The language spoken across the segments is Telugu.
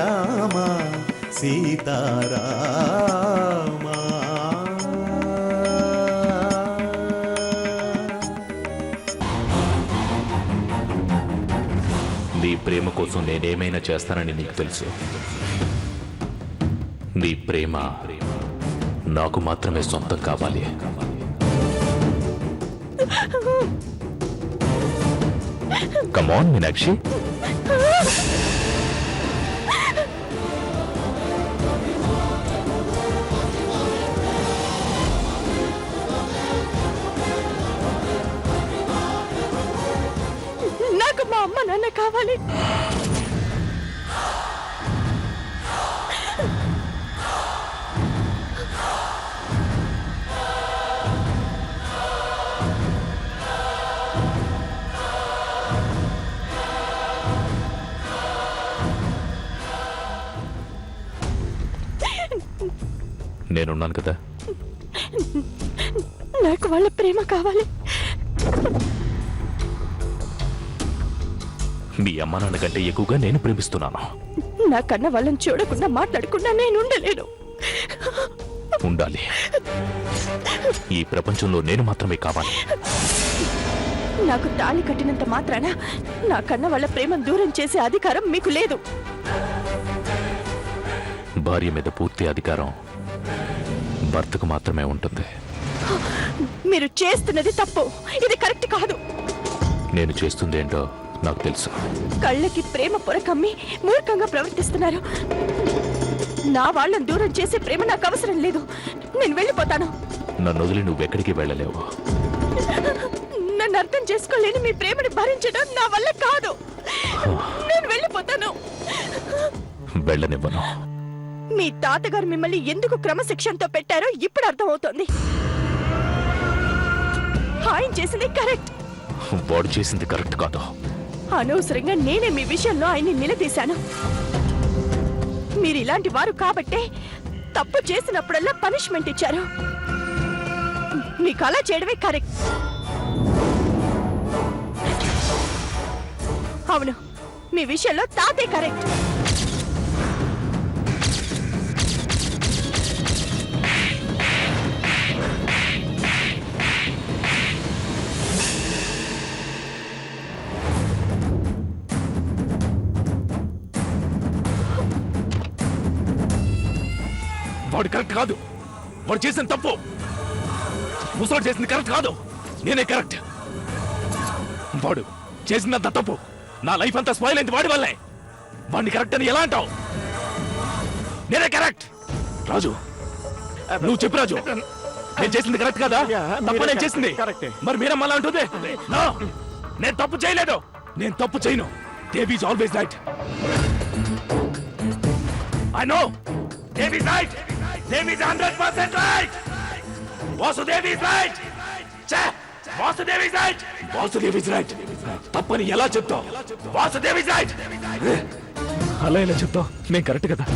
రామ సీతారామ. నీ ప్రేమ కోసం నేనేమైనా చేస్తానని నీకు తెలుసు. నీ ప్రేమ నాకు మాత్రమే సొంతం కావాలి. కమాన్ మీనాక్షి. నాకు మా అమ్మ నాన్న కావాలి. నేనున్నాను కదా. నాకు వాళ్ళ ప్రేమ కావాలి. మీ అమ్మ నాన్న కంటే ఎక్కువగా నేను ప్రేమిస్తున్నాను. నాకన్నా వాళ్ళని చూడకుండా మాట్లాడకుండా నేను ఉండలేను. ఉండాలి. ఈ ప్రపంచంలో నేను మాత్రమే కావాలి. నాకు తాళి కట్టినంత మాత్రాన నాకన్నా వాళ్ళ ప్రేమను దూరం చేసే అధికారం మీకు లేదు. భార్య మీద పూర్తి అధికారం భర్తకు మాత్రమే ఉంటుంది. మీరు చేస్తున్నది తప్పు. ఇది కరెక్ట్ కాదు. నేను చేస్తుందేంటో నాకు తెలుసు. కళ్ళకి ప్రేమ పొరకమ్మి మూర్ఖంగా ప్రవర్తిస్తున్నారు. నా వాళ్ళని దూరం చేసే ప్రేమ నాకు అవసరం లేదు. నేను వెళ్ళిపోతాను. నన్ను వదిలి నువ్వెక్కడికి వెళ్ళలేవు. నన్ను అర్థం చేసుకోలేని మీ ప్రేమని భరించడం నా వల్ల కాదు. నేను వెళ్ళిపోతాను. వెళ్ళనివ్వను. మీ తాతగారు మిమ్మల్ని ఎందుకు క్రమశిక్షణతో పెట్టారో ఇప్పుడు అర్థమవుతోంది. ఆయన చేసింది కరెక్ట్. వాడు చేసింది కరెక్ట్ కాదు. అనవసరంగా నేనే మీ విషయంలో ఆయన్ని నిలదీశాను. మీరు ఇలాంటి వారు కాబట్టే తప్పు చేసినప్పుడల్లా పనిష్మెంట్ ఇచ్చారు. మీకు అలా చేయడమే కరెక్ట్. అవును, మీ విషయంలో తాతే కరెక్ట్. వాడు కరెక్ట్ కాదు. వాడు చేసిన తప్పు. ముసలాడు చేసింది కరెక్ట్ కాదు. నేనే కరెక్ట్. వాడు చేసినంత తప్పు. నా లైఫ్ అంతా స్పాయిల్ అయింది వాడి వల్లే. వాడిని కరెక్ట్ అని ఎలా అంటావు? నేనే కరెక్ట్. రాజు, నువ్వు చెప్పు రాజు. నేను చేసింది కరెక్ట్ కదా? తప్పు నేను చేసింది. మరి మీరమ్మ అలా అంటుంది? నేను తప్పు చేయలేదు. నేను తప్పు చేయను. Dev is always right. I know Dev is right. Dev is 100% right. Vasudev is right. Che, Vasudev is right. Vasudev is right. తప్పని ఎలా చెప్తావు? Vasudev is right. అలా ఎలా చెప్తావు? నేను కరెక్ట్ కదా.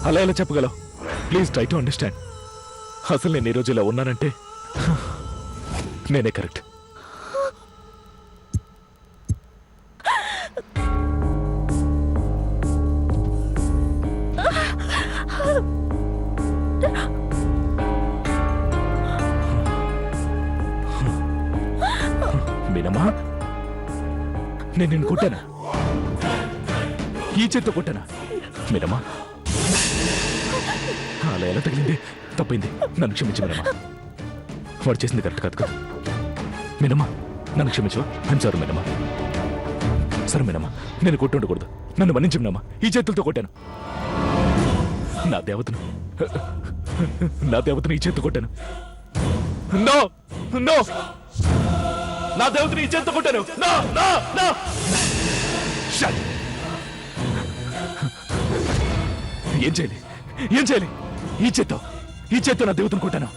అలా ఎలా చెప్పగలవు? Please try to understand. అసలు నేను ఈ రోజు ఇలా ఉన్నానంటే నేనే కరెక్ట్. మీనమ్మా, నేను నిన్ను కొట్టానా? ఈ చేత్తో కొట్టానా? మీనమ్మా, అలా ఎలా తగిలింది? తప్పింది. నన్ను క్షమించు మీనమ్మా. వాడు చేసింది కరెక్ట్ కాదు కదా. మీనమ్మా, నన్ను క్షమించు. I'm sorry Meenamma. సరే మీనమ్మా, నేను కొట్టి ఉండకూడదు. నన్ను మన్నించు మీనమ్మా. ఈ చేతులతో కొట్టాను. నా దేవతను ఈ చేతితో కొట్టాను. నో నో, నా దేవతని ఈ చేతితో కొట్టాను. No no no. ఏం చేయాలి? ఏం చేయాలి? ఈ చేత్తో నా దేవతను కొట్టాను.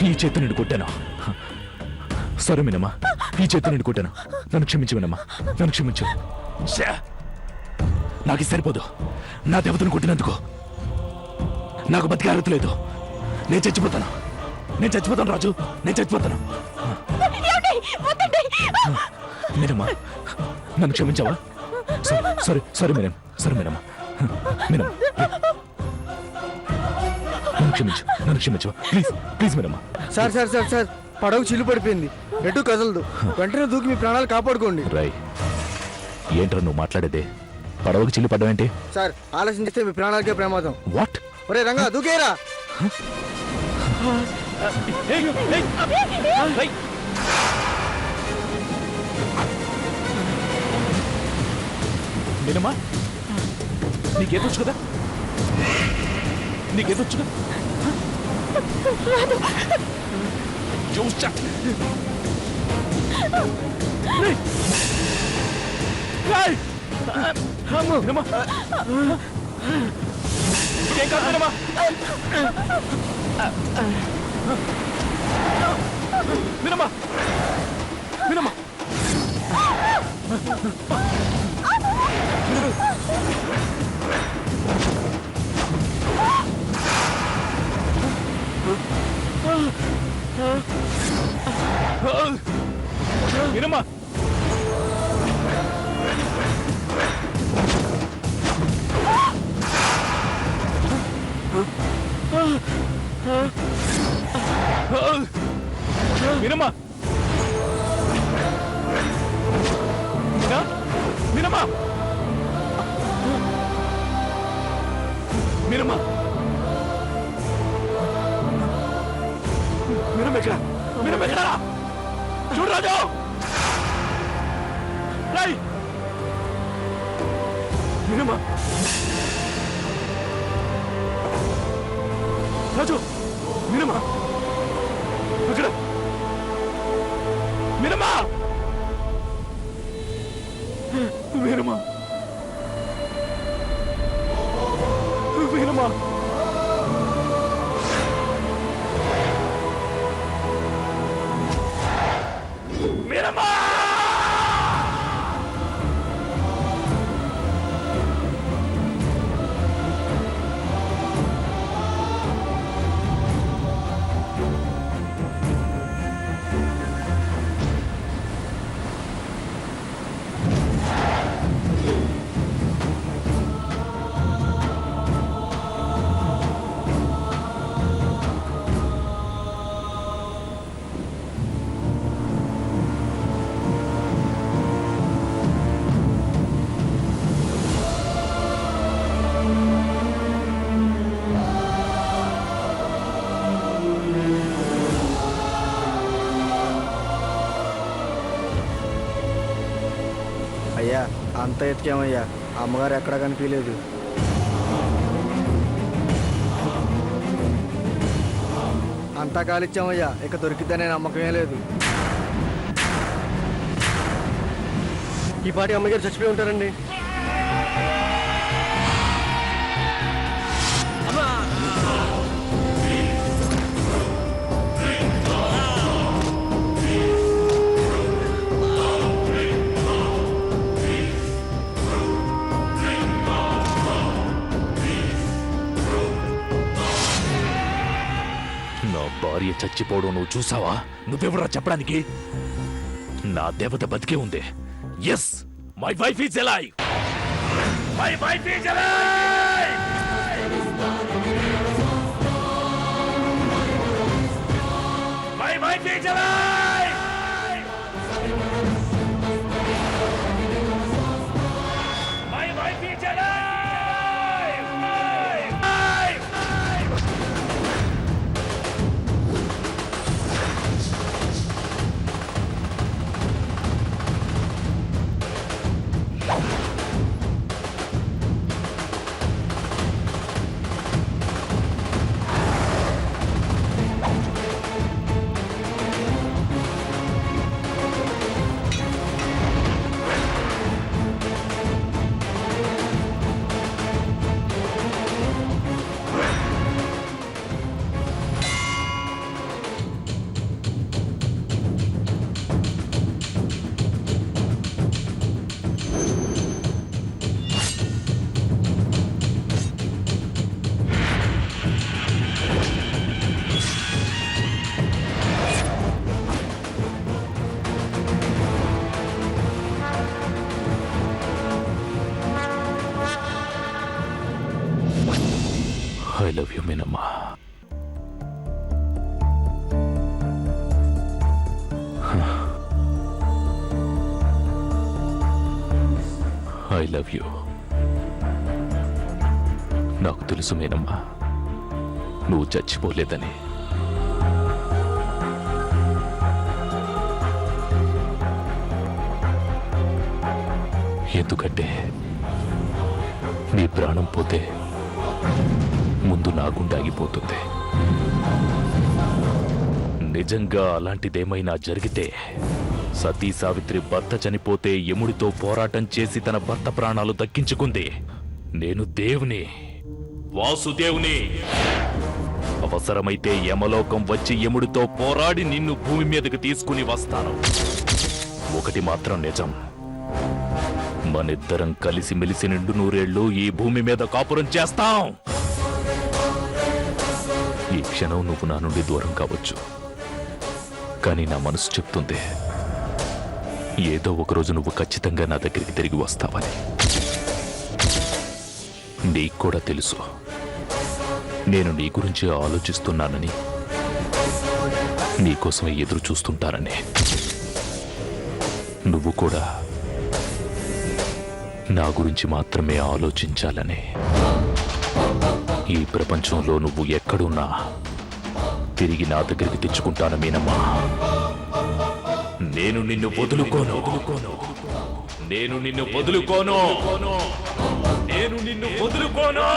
ఈ చేత్తో నేను కొట్టాను. సరే మీనమ్మా, ఈ చేత్తో నేను కొట్టాను. నన్ను క్షమించు మీనమ్మా. నన్ను క్షమించు. నాకు సరిపోదు. నా దేవతను కొట్టినందుకు నాకు బతికే అర్హత లేదు. నేను చచ్చిపోతాను. నేను చచ్చిపోతాను రాజు, నేను చచ్చిపోతాను. ఏమండి? వద్దండి. మీనమ్మా, నన్ను క్షమించావా? Sorry sorry మీనమ్మ, sorry మీనమ్మ. మీనమ్మ, నన్ను క్షమించు please please మీనమ్మ. Sir sir sir sir పడవ చిల్లు పడిపోయింది, ఎటు కదలదు. వెంటనే దూకి మీ ప్రాణాలు కాపాడుకోండి. రాయ్, ఏంట్రా నువ్వు మాట్లాడేదే? పడవకి చిల్లు పడ్డావేంటి? సార్ ఆలస్యం చేస్తే మీ ప్రాణాలకే ప్రమాదం. వాట్? ఒరే రంగా దూకేరా. మీనమ్మా, నీకేదొచ్చు కదా, నీకేదొచ్చు కదా. You shut. Hey! Hey! మీనమ్మా, ఇదేం కాదు మీనమ్మా. మీనమ్మా, మీనమ్మా. మీనమ్మా, మీనమ్మా, మీనమ్మా, మీనమ్మా, మీనమ్మ ఎక్కడ? మీనమ్మ ఎక్కడ? చూడు రాజు, రాయ్. మీనమ్మా, రాజు, మీనమ్మా అక్కడ. మీనమ్మా, మీనమ్మా, మీనమ్మా. మీనమ్మా, అయ్యా అంత ఎతికామయ్యా, అమ్మగారు ఎక్కడా కనిపించలేదు. అంతా కాలిచ్చామయ్యా, ఇక దొరికిద్దనే నమ్మకమే లేదు. ఈ పాటి అమ్మగారు చచ్చిపోయి ఉంటారండి. నా భార్య చచ్చిపోవడం నువ్వు చూసావా? నువ్వెవరా చెప్పడానికి? నా దేవత బతికే ఉంది. Yes, my wife is alive. My wife is alive. My wife is alive. My wife is alive. Meenamma. I love you. నాకు తెలుసు మీనమ్మా, నువ్వు చచ్చిపోలేదని. ఎందుకంటే నీ ప్రాణం పోతే ముందు నా గుండె ఆగిపోతుంది. నిజంగా అలాంటిదేమైనా జరిగితే, సతీ సావిత్రి భర్త చనిపోతే యముడితో పోరాటం చేసి తన భర్త ప్రాణాలు దక్కించుకుంది. నేను దేవుని, వాసుదేవుని. అవసరమైతే యమలోకం వచ్చి యముడితో పోరాడి నిన్ను భూమి మీదకి తీసుకుని వస్తాను. ఒకటి మాత్రం నిజం, మనిద్దరం కలిసిమెలిసి నిండు నూరేళ్లు ఈ భూమి మీద కాపురం చేస్తాం. ఈ క్షణం నువ్వు నా నుండి దూరం కావచ్చు, కానీ నా మనసు చెప్తుంది ఏదో ఒకరోజు నువ్వు ఖచ్చితంగా నా దగ్గరికి తిరిగి వస్తావని. నీకు కూడా తెలుసు నేను నీ గురించి ఆలోచిస్తున్నానని, నీకోసమే ఎదురు చూస్తుంటానని. నువ్వు కూడా నా గురించి మాత్రమే ఆలోచించాలని. ఈ ప్రపంచంలో నువ్వు ఎక్కడున్నా తిరిగి నా దగ్గరికి తెచ్చుకుంటాను మీనమ్మా. నేను నిన్ను వదులుకోను, నేను నిన్ను వదులుకోను, నేను నిన్ను వదులుకోను.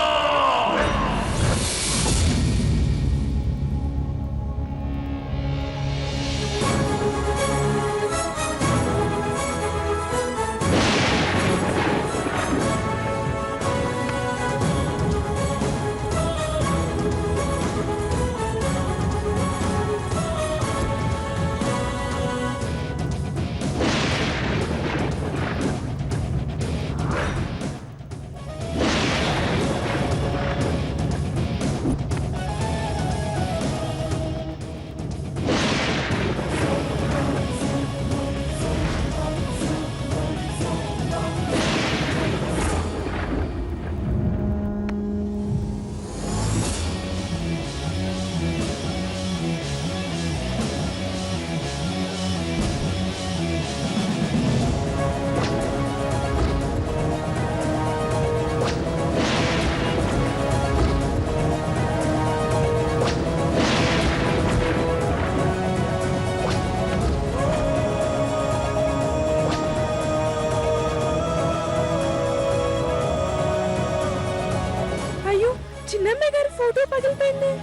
చిన్నమ్మాయి గారి ఫోటో పగిలిపోయింది.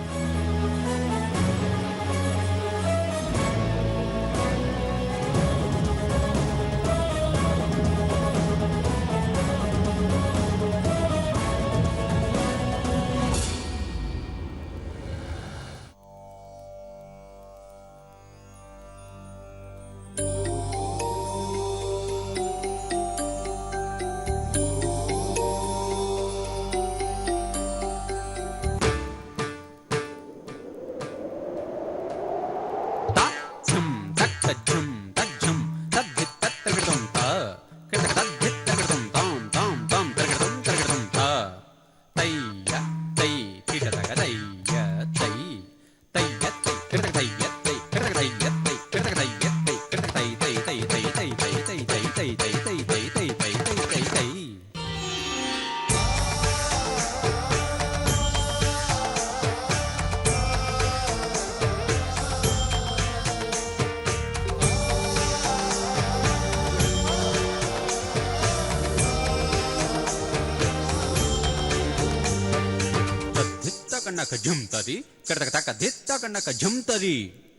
కన్నక జుంతది కడతక తక దిత్త కన్నక జుంతది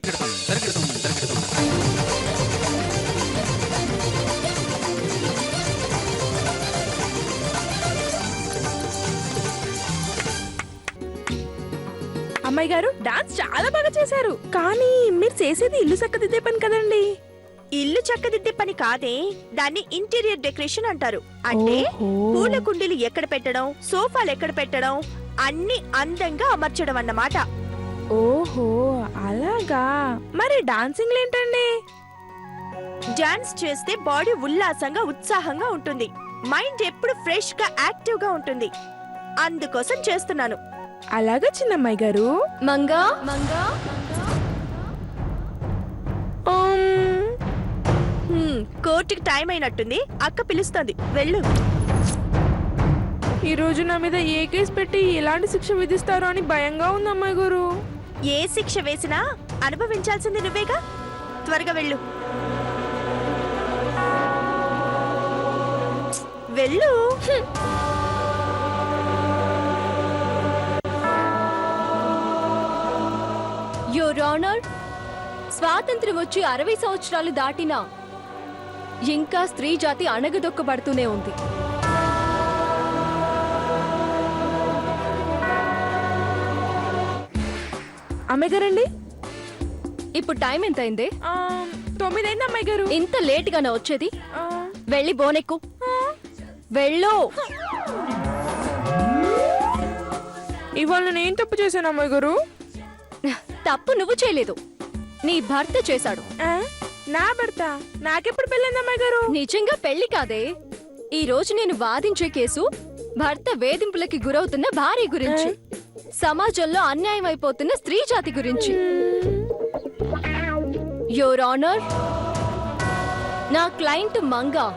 కడతం దర్గతం దర్గతం. అమ్మాయి గారు డాన్స్ చాలా బాగా చేశారు, కానీ మీరు చేసేది ఇల్లు చక్కదిద్దే పని కదండి. ఇల్లు చక్కదిద్దే పని కాదే, దాన్ని ఇంటీరియర్ డెకరేషన్ అంటారు. అంటే పూల కుండీలు ఎక్కడ పెట్టడం, సోఫాలు ఎక్కడ పెట్టడం, అన్ని అందంగా అమర్చడం అన్నమాట. ఓహో అలాగా. మరి డాన్సింగ్ ఏంటండి? డాన్స్ చేస్తే బాడీ ఉల్లాసంగా ఉత్సాహంగా ఉంటుంది, మైండ్ ఎప్పుడు ఫ్రెష్ గా యాక్టివ్ గా ఉంటుంది. అందుకోసం చేస్తున్నాను. అలాగా చిన్నమ్మాయి గారు. మంగా మంగా కోర్టుకి టైం అయినట్టుంది, అక్క పిలుస్తుంది, వెళ్ళు. ఈ రోజు నా మీద ఏ కేసు పెట్టి ఎలాంటి శిక్ష విధిస్తారో అని భయంగా ఉంది అమ్మాయి గారు. ఏ శిక్ష వేసినా అనుభవించాల్సింది నువ్వేగా, త్వరగా వెళ్ళు. వెళ్ళు. యువర్ ఆనర్, స్వాతంత్ర్యం వచ్చి 60 సంవత్సరాలు దాటినా ఇంకా స్త్రీ జాతి అణగదొక్కబడుతూనే ఉంది. అమ్మాయి గారండి, ఇప్పుడు టైం ఎంత అయింది? 9 అయింది అమ్మాయి గారు. ఇంత లేట్ గానే వచ్చేది? ఆ, వెళ్ళి బోనెక్కు, వెళ్ళు. ఇవాళ నేను ఏం తప్పు చేశాను అమ్మాయి గారు? తప్పు నువ్వు చేయలేదు, నీ భర్త చేశాడు. ఆ, నా భర్త? నాకెప్పుడు పెళ్ళింది అమ్మాయి గారు? నిజంగా పెళ్లి కాదే. ఈ రోజు నేను వాదించే కేసు భర్త వేధింపులకి గురవుతున్న భార్య గురించి, సమాజంలో అన్యాయం అయిపోతున్న స్త్రీ జాతి గురించి. యువర్ ఆనర్, నా క్లయింట్ మంగా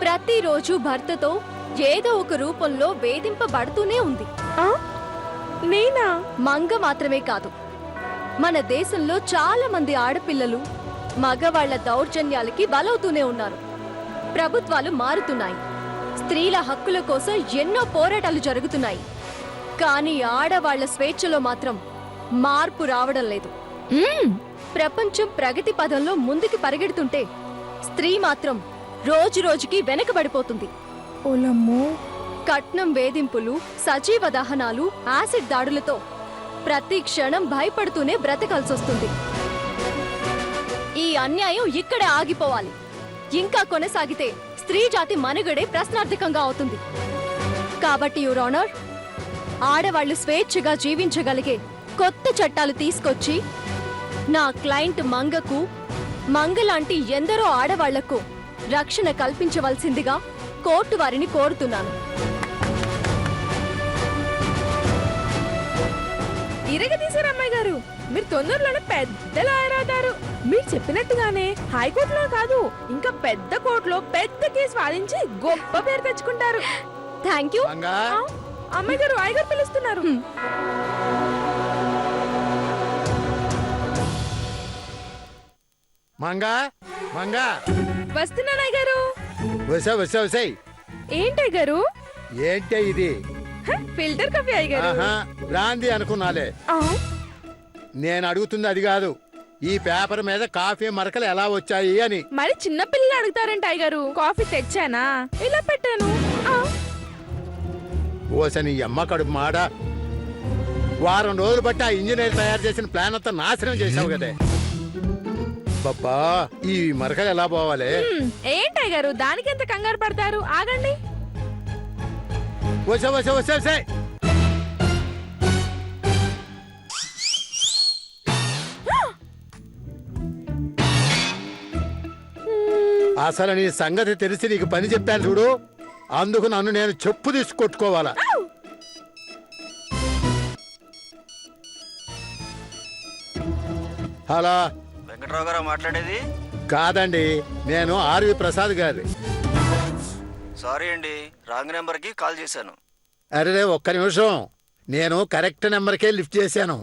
ప్రతిరోజు భర్తతో ఏదో ఒక రూపంలో వేధింపబడుతూనే ఉంది. ఆ, నేనా? మంగ మాత్రమే కాదు, మన దేశంలో చాలా మంది ఆడపిల్లలు మగవాళ్ల దౌర్జన్యాలకి బలవుతూనే ఉన్నారు. ప్రభుత్వాలు మారుతున్నాయి, స్త్రీల హక్కుల కోసం ఎన్నో పోరాటాలు జరుగుతున్నాయి. కానీ ఆడవాళ్ల స్వేచ్ఛలో మాత్రం మార్పు రావడం లేదు. ప్రపంచం ప్రగతి పదంలో ముందుకు పరిగెడుతుంటే స్త్రీ మాత్రం రోజు రోజుకి వెనకబడిపోతుంది. ఓలమ్మో. కట్నం వేధింపులు, సజీవ దహనాలు, యాసిడ్ దాడులతో ప్రతి క్షణం భయపడుతూనే బ్రతకాల్సొస్తుంది. ఈ అన్యాయం ఇక్కడే ఆగిపోవాలి. ఇంకా కొనసాగితే స్త్రీ జాతి మనుగడే ప్రశ్నార్థకంగా అవుతుంది. కాబట్టి యువర్ ఆనర్, ఆడవాళ్లు స్వేచ్ఛగా జీవించగలిగే కొత్త చట్టాలు తీసుకొచ్చి నా క్లయింట్ మంగకు, మంగలాంటి ఎందరో ఆడవాళ్లకు రక్షణ కల్పించవలసిందిగా కోర్టు వారిని కోరుతున్నాను. ఇరగదీశారు అమ్మాయి గారు. మీరు తొందరలోనే పెద్ద లాయర్ అవుతారు. మీరు చెప్పినట్టుగానే హైకోర్టులో కాదు, ఇంకా పెద్ద కోర్టులో పెద్ద కేసు వాదించి గొప్ప పేరు తెచ్చుకుంటారు. Thank you. మంగా, అమ్మాయి గారు, అయ్యగారు పిలుస్తున్నారు. మంగా, మంగా. వస్తున్నాను అయ్యగారు. వసా వసా వసాయి. ఏంటి అయ్యగారు? ఏంటే ఇది? ఫిల్టర్ కాఫీ అయ్యగారు. ఆహా, బ్రాందీ అనుకున్నాలే. నేను అడుగుతుంది అది కాదు, ఈ పేపర్ మీద కాఫీ మరకలు ఎలా వచ్చాయి అని. మరి చిన్న పిల్లలు అడుగుతారంట అయ్యగారు. కాఫీ తెచ్చానా, ఇలా పెట్టాను. ఓసని అమ్మ కడుపు మాడ. వారం రోజులు బట్టి ఆ ఇంజనీర్ తయారు చేసిన ప్లాన్ అంతా నాశనం చేసావు కదే. బాబా, ఈ మరకలు ఎలా పోవాలి? ఏంటి అయ్యగారు, దానికి ఎంత కంగారు పడతారు? ఆగండి. వసా వసా వసా వసా. అసలు నీ సంగతి తెలిసి నీకు పని చెప్పాను చూడు, అందుకు నన్ను నేను చెప్పు తీసుకొట్టుకోవాలా? హలో, వెంకట్రావు గారు మాట్లాడేది? కాదండి, నేను ఆర్వి ప్రసాద్ గారి. సారీ అండి, రాంగ్ నెంబర్కి కాల్ చేశాను. అరే ఒక్క నిమిషం, నేను కరెక్ట్ నెంబర్కే లిఫ్ట్ చేశాను.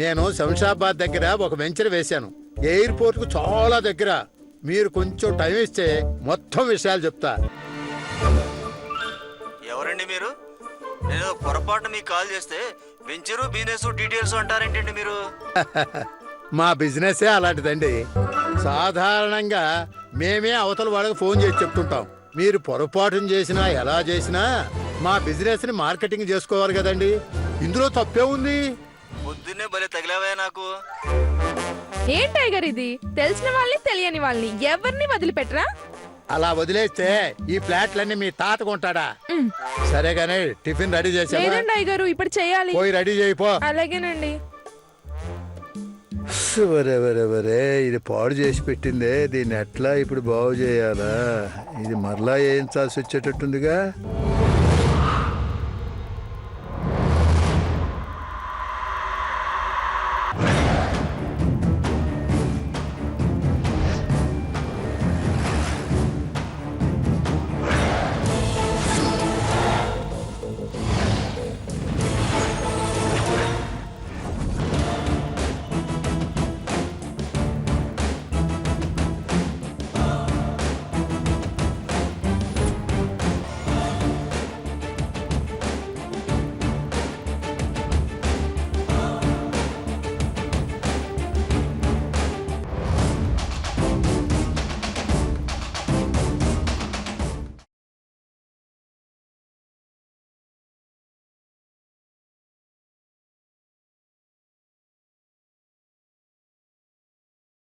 నేను శంషాబాద్ దగ్గర ఒక వెంచర్ వేశాను, ఎయిర్పోర్ట్కు చాలా దగ్గర. మీరు కొంచెం టైం ఇస్తే మొత్తం విషయాలు చెప్తా. ఎవరండి మీరు? నేను పొరపాటున మీకు కాల్ చేస్తే వెంచరు, బిజినెస్ డీటెయిల్స్ అంటారేంటండి మీరు? మా బిజినెసే అలాంటిదండి. సాధారణంగా మేమే అవతల వాళ్ళకి ఫోన్ చేసి చెప్తుంటాం. మీరు పొరపాటును చేసినా ఎలా చేసినా మా బిజినెస్ ని మార్కెటింగ్ చేసుకోవాలి కదండి. ఇందులో తప్పే ఉంది? పొద్దున్నే భలే తగిలావా నాకు. ఏంటి అయ్యగారు ఇది? తెలిసిన వాళ్ళని తెలియని వాళ్ళని ఎవరిని వదిలిపెట్టరా? అలా వదిలేస్తే ఈ ఫ్లాట్లన్నీ మీ తాత కొంటాడా? సరే గానీ టిఫిన్ రెడీ చేసా? లేదండి అయ్యగారు, ఇప్పుడు చేయాలి. పోయి రెడీ చేయిపో. అలాగేనండి. వరే ఇది పాడు చేసి పెట్టిందే, దీన్ని ఎట్లా ఇప్పుడు బాగు చేయాలా? ఇది మరలా వేయించాల్సి వచ్చేటట్టుందిగా.